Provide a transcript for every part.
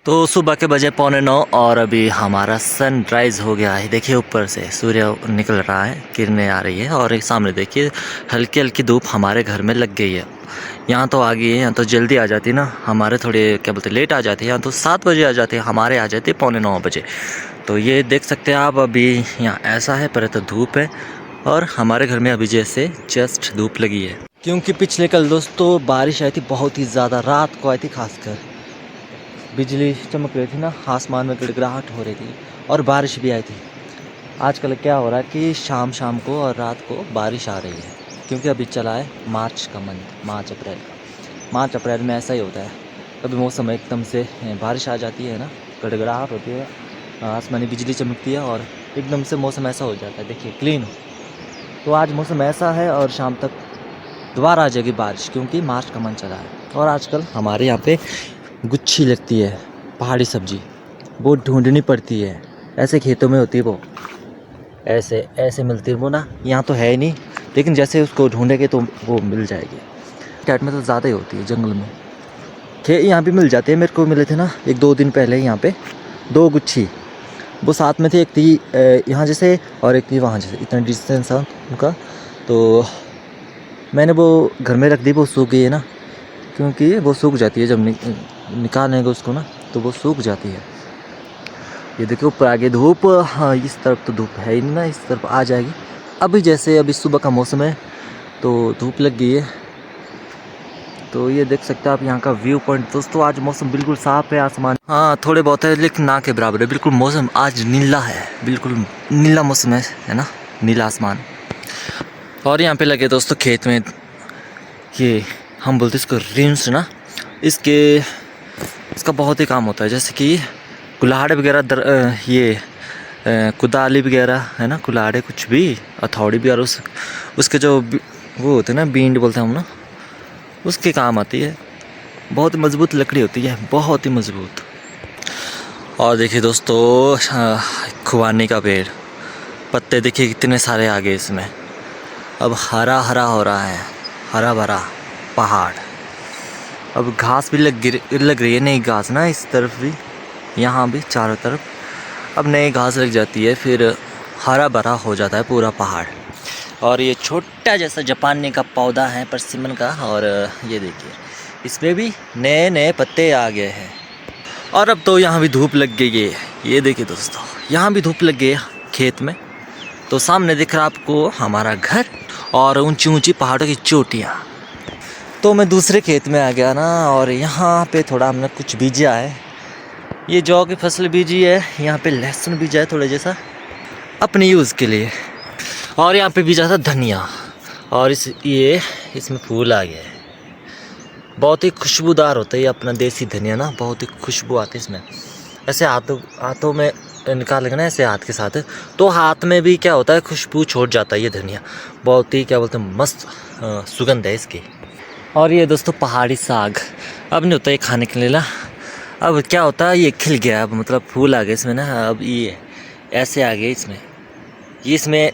तो सुबह के बजे 8:45 और अभी हमारा सनराइज़ हो गया है। देखिए ऊपर से सूर्य निकल रहा है, किरणें आ रही है और एक सामने देखिए हल्की हल्की धूप हमारे घर में लग गई है। यहाँ तो आ गई है, यहाँ तो जल्दी आ जाती ना, हमारे थोड़े क्या बोलते लेट आ जाती है। यहाँ तो 7 बजे आ जाती है, हमारे आ जाती है 8:45 बजे। तो ये देख सकते हैं आप, अभी यहाँ ऐसा है पर तो धूप है और हमारे घर में अभी जैसे जस्ट धूप लगी है। क्योंकि पिछले कल दोस्तों बारिश आई थी, बहुत ही ज़्यादा, रात को आई थी खासकर। बिजली चमक रही थी ना, आसमान में गड़गड़ाहट हो रही थी और बारिश भी आई थी। आजकल क्या हो रहा है कि शाम शाम को और रात को बारिश आ रही है, क्योंकि अभी चला है मार्च का मंथ, मार्च अप्रैल का। मार्च अप्रैल में ऐसा ही होता है, कभी मौसम एकदम से बारिश आ जाती है ना, गड़गड़ाहट होती है, आसमानी बिजली चमकती है और एकदम से मौसम ऐसा हो जाता है, देखिए क्लीन। तो आज मौसम ऐसा है और शाम तक दोबारा आ जाएगी बारिश, क्योंकि मार्च का मंथ चला है। और आजकल हमारे यहाँ पे गुच्छी लगती है, पहाड़ी सब्जी, वो ढूंढनी पड़ती है, ऐसे खेतों में होती है वो, ऐसे ऐसे मिलती है वो ना, यहाँ तो है ही नहीं, लेकिन जैसे उसको ढूंढेंगे तो वो मिल जाएगी। कैट में तो ज़्यादा ही होती है, जंगल में यहाँ भी मिल जाते हैं। मेरे को मिले थे ना 1-2 दिन पहले यहाँ पे 2 गुच्छी, वो साथ में थे, एक थी यहाँ जैसे और एक थी वहाँ जैसे, इतना डिस्टेंस था उनका। तो मैंने वो घर में रख दी, वो सूख गई है ना, क्योंकि वो सूख जाती है जब निकालेंगे उसको ना, तो वो सूख जाती है। ये देखो ऊपर आगे धूप, हाँ इस तरफ तो धूप है ही नहीं ना, इस तरफ आ जाएगी। अभी जैसे अभी सुबह का मौसम है तो धूप लग गई है। तो ये देख सकते हैं आप यहाँ का व्यू पॉइंट दोस्तों। आज मौसम बिल्कुल साफ़ है, आसमान हाँ थोड़े बहुत है लेकिन ना के बराबर है, बिल्कुल मौसम आज नीला है, बिल्कुल नीला मौसम है ना, नीला आसमान। और यहाँ पे लगे दोस्तों खेत में, ये हम बोलते इसको रिंस ना, इसका बहुत ही काम होता है, जैसे कि कुल्हाड़े वगैरह, ये कुदाली वगैरह है ना, कुल्हाड़े कुछ भी, हथौड़ी भी, और उसके जो वो होते हैं ना, बींड बोलते हैं हम ना, उसके काम आती है। बहुत मज़बूत लकड़ी होती है, बहुत ही मज़बूत। और देखिए दोस्तों खुबानी का पेड़, पत्ते देखिए कितने सारे आ गए इसमें। अब हरा हरा हो रहा है, हरा भरा पहाड़। अब घास भी लग रही है, नई घास ना, इस तरफ भी, यहाँ भी चारों तरफ अब नई घास लग जाती है, फिर हरा भरा हो जाता है पूरा पहाड़। और ये छोटा जैसा जापानी का पौधा है परसिमन का, और ये देखिए इसमें भी नए नए पत्ते आ गए हैं। और अब तो यहाँ भी धूप लग गई है, ये देखिए दोस्तों, यहाँ भी धूप लग गई है खेत में। तो सामने दिख रहा आपको हमारा घर और ऊंची ऊंची पहाड़ों की चोटियाँ। तो मैं दूसरे खेत में आ गया ना, और यहाँ पे थोड़ा हमने कुछ बीजा है, ये जौ की फसल बीजी है, यहाँ पे लहसुन बीजा है थोड़ा जैसा अपने यूज़ के लिए, और यहाँ पे बीजा था धनिया, और इसमें फूल आ गया है। बहुत ही खुशबूदार होता है ये अपना देसी धनिया ना, बहुत ही खुशबू आती है इसमें। ऐसे हाथों में निकालेंगे ना, ऐसे हाथ के साथ, तो हाथ में भी क्या होता है, खुशबू छोड़ जाता है ये धनिया। बहुत ही क्या बोलते हैं, मस्त सुगंध है इसकी। और ये दोस्तों पहाड़ी साग अब नहीं होता ये खाने के लिए ना, अब क्या होता है, ये खिल गया, अब मतलब फूल आ गए इसमें ना, अब ये ऐसे आ गए इसमें, ये इसमें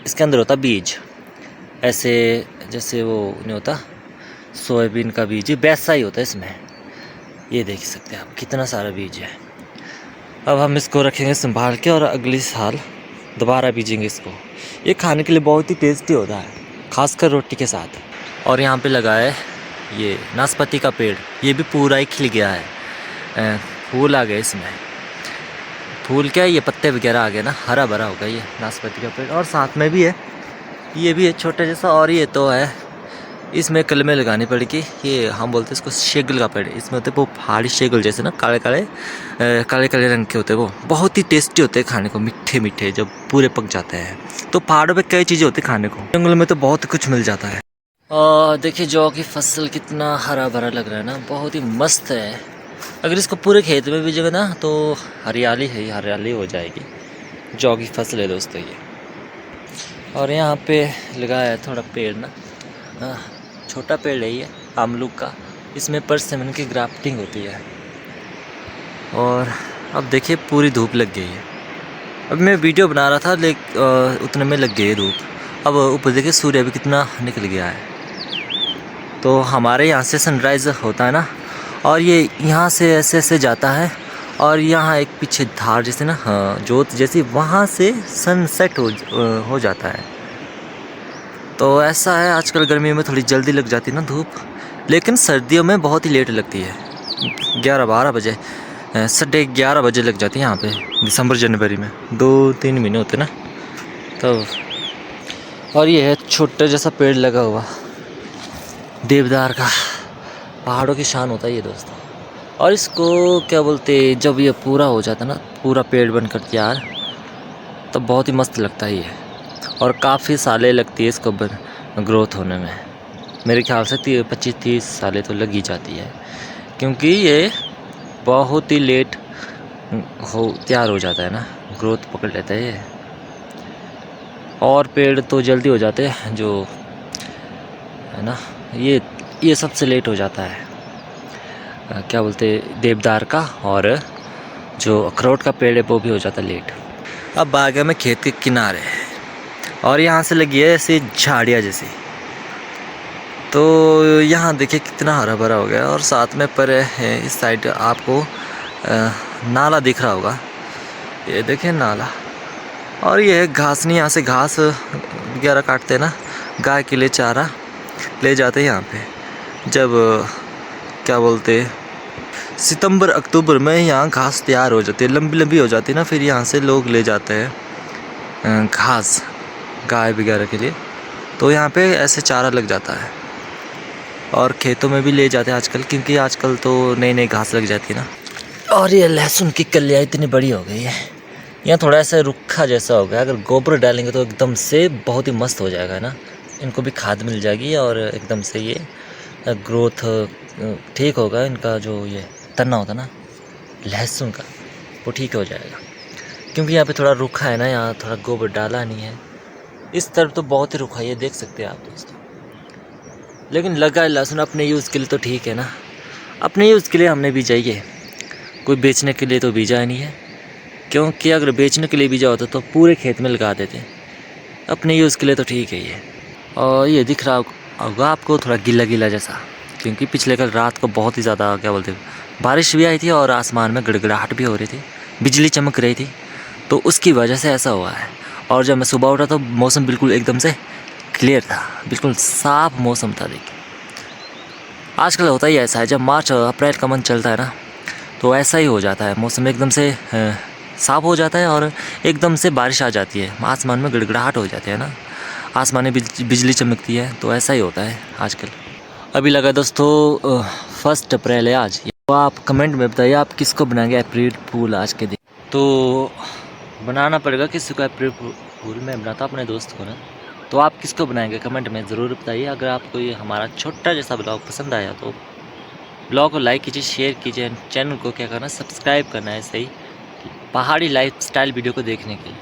इसके अंदर होता बीज, ऐसे जैसे वो नहीं होता सोयाबीन का बीज, वैसा ही होता है इसमें। ये देख सकते हैं आप कितना सारा बीज है। अब हम इसको रखेंगे संभाल के और अगले साल दोबारा बीजेंगे इसको। ये खाने के लिए बहुत ही टेस्टी होता है, खासकर रोटी के साथ। और यहाँ पे लगा है ये नाशपाती का पेड़, ये भी पूरा ही खिल गया है, फूल आ गए इसमें। फूल क्या है, ये पत्ते वगैरह आ गए ना, हरा भरा हो गया ये नाशपाती का पेड़। और साथ में भी है, ये भी है छोटा जैसा, और ये तो है, इसमें कलमें लगानी पड़ेगी। ये हम बोलते हैं इसको शेगल का पेड़, इसमें होते हैं वो पहाड़ी शेगल जैसे ना, काले काले रंग के होते हैं, वो बहुत ही टेस्टी होते हैं खाने को, मीठे मीठे, जब पूरे पक जाते हैं। तो पहाड़ों पे कई चीज़ें होती हैं खाने को, जंगल में तो बहुत कुछ मिल जाता है। और देखिए जौ की फसल कितना हरा भरा लग रहा है ना, बहुत ही मस्त है। अगर इसको पूरे खेत में बीजेगा ना तो हरियाली है, हरियाली हो जाएगी। जौ की फसल है दोस्तों ये। और यहाँ पे लगाया है थोड़ा पेड़ ना, छोटा पेड़ है ये आमलू का, इसमें परसिमन की ग्राफ्टिंग होती है। और अब देखिए पूरी धूप लग गई है। अब मैं वीडियो बना रहा था लेकिन उतने में लग गई है धूप। अब ऊपर देखिए सूर्य भी कितना निकल गया है। तो हमारे यहाँ से सनराइज़ होता है ना, और ये यहाँ से ऐसे ऐसे जाता है और यहाँ एक पीछे धार जैसे ना, हाँ जोत जैसी, वहाँ से सनसेट हो जाता है। तो ऐसा है, आजकल गर्मियों में थोड़ी जल्दी लग जाती है ना धूप, लेकिन सर्दियों में बहुत ही लेट लगती है। 11-12 बजे, 11:30 बजे लग जाती है यहाँ पे दिसंबर जनवरी में, 2-3 महीने होते ना तब। और ये है छोटा जैसा पेड़ लगा हुआ देवदार का, पहाड़ों की शान होता है ये दोस्तों। और इसको क्या बोलते, जब ये पूरा हो जाता है ना, पूरा पेड़ बनकर तैयार, तब बहुत ही मस्त लगता है ये। और काफ़ी सालें लगती है इसको ग्रोथ होने में, मेरे ख्याल से 25-30 सालें तो लग ही जाती है, क्योंकि ये बहुत ही लेट तैयार हो जाता है ना, ग्रोथ पकड़ लेता है ये। और पेड़ तो जल्दी हो जाते हैं जो है ना, ये सबसे लेट हो जाता है, क्या बोलते देवदार का, और जो अखरोट का पेड़ है वो भी हो जाता है लेट। अब आ गया मैं खेत के किनारे, और यहाँ से लगी है ऐसी झाड़ियाँ जैसी, तो यहाँ देखिए कितना हरा भरा हो गया। और साथ में पर है इस साइड आपको नाला दिख रहा होगा, ये देखिए नाला। और ये है घासनी, यहाँ से घास वगैरह काटते हैं ना, गाय के लिए चारा ले जाते हैं यहाँ पे। जब क्या बोलते सितंबर अक्टूबर में यहाँ घास तैयार हो जाती है, लंबी लंबी हो जाती है ना, फिर यहाँ से लोग ले जाते हैं घास गाय वगैरह के लिए। तो यहाँ पे ऐसे चारा लग जाता है, और खेतों में भी ले जाते हैं आजकल, क्योंकि आजकल तो नई नई घास लग जाती है ना। और ये लहसुन की कलियाँ इतनी बड़ी हो गई है, यहाँ थोड़ा ऐसा रुखा जैसा हो गया, अगर गोबर डालेंगे तो एकदम से बहुत ही मस्त हो जाएगा ना, इनको भी खाद मिल जाएगी और एकदम से ये ग्रोथ ठीक होगा। इनका जो ये तना होता ना लहसुन का, वो ठीक हो जाएगा, क्योंकि यहाँ पे थोड़ा रुखा है ना, यहाँ थोड़ा गोबर डाला नहीं है। इस तरफ तो बहुत ही रुखा है, ये देख सकते हैं आप दोस्तों। लेकिन लगा है लहसुन अपने यूज़ के लिए तो ठीक है ना, अपने यूज़ के लिए हमने बीजा ही है, कोई बेचने के लिए तो बीजा नहीं है, क्योंकि अगर बेचने के लिए बीजा होता तो पूरे खेत में लगा देते। अपने यूज़ के लिए तो ठीक है ये। और ये दिख रहा होगा आपको थोड़ा गीला गीला जैसा, क्योंकि पिछले कल रात को बहुत ही ज़्यादा क्या बोलते बारिश भी आई थी, और आसमान में गड़गड़ाहट भी हो रही थी, बिजली चमक रही थी, तो उसकी वजह से ऐसा हुआ है। और जब मैं सुबह उठा तो मौसम बिल्कुल एकदम से क्लियर था, बिल्कुल साफ मौसम था। देखिए आजकल होता ही ऐसा है, जब मार्च अप्रैल का मंथ चलता है ना, तो ऐसा ही हो जाता है, मौसम एकदम से साफ हो जाता है और एकदम से बारिश आ जाती है, आसमान में गड़गड़ाहट हो जाती है ना, आसमान में बिजली चमकती है, तो ऐसा ही होता है आजकल। अभी लगा दोस्तों 1 अप्रैल है आज, तो आप कमेंट में बताइए आप किसको बनाएंगे अप्रैल फूल आज के दिन। तो बनाना पड़ेगा किसी को अप्रैल फूल, मैं बनाता अपने दोस्त को ना, तो आप किसको बनाएंगे कमेंट में ज़रूर बताइए। अगर आपको ये हमारा छोटा जैसा ब्लॉग पसंद आया तो ब्लॉग को लाइक कीजिए, शेयर कीजिए, चैनल को क्या करना सब्सक्राइब करना है, सही पहाड़ी लाइफस्टाइल वीडियो को देखने के लिए।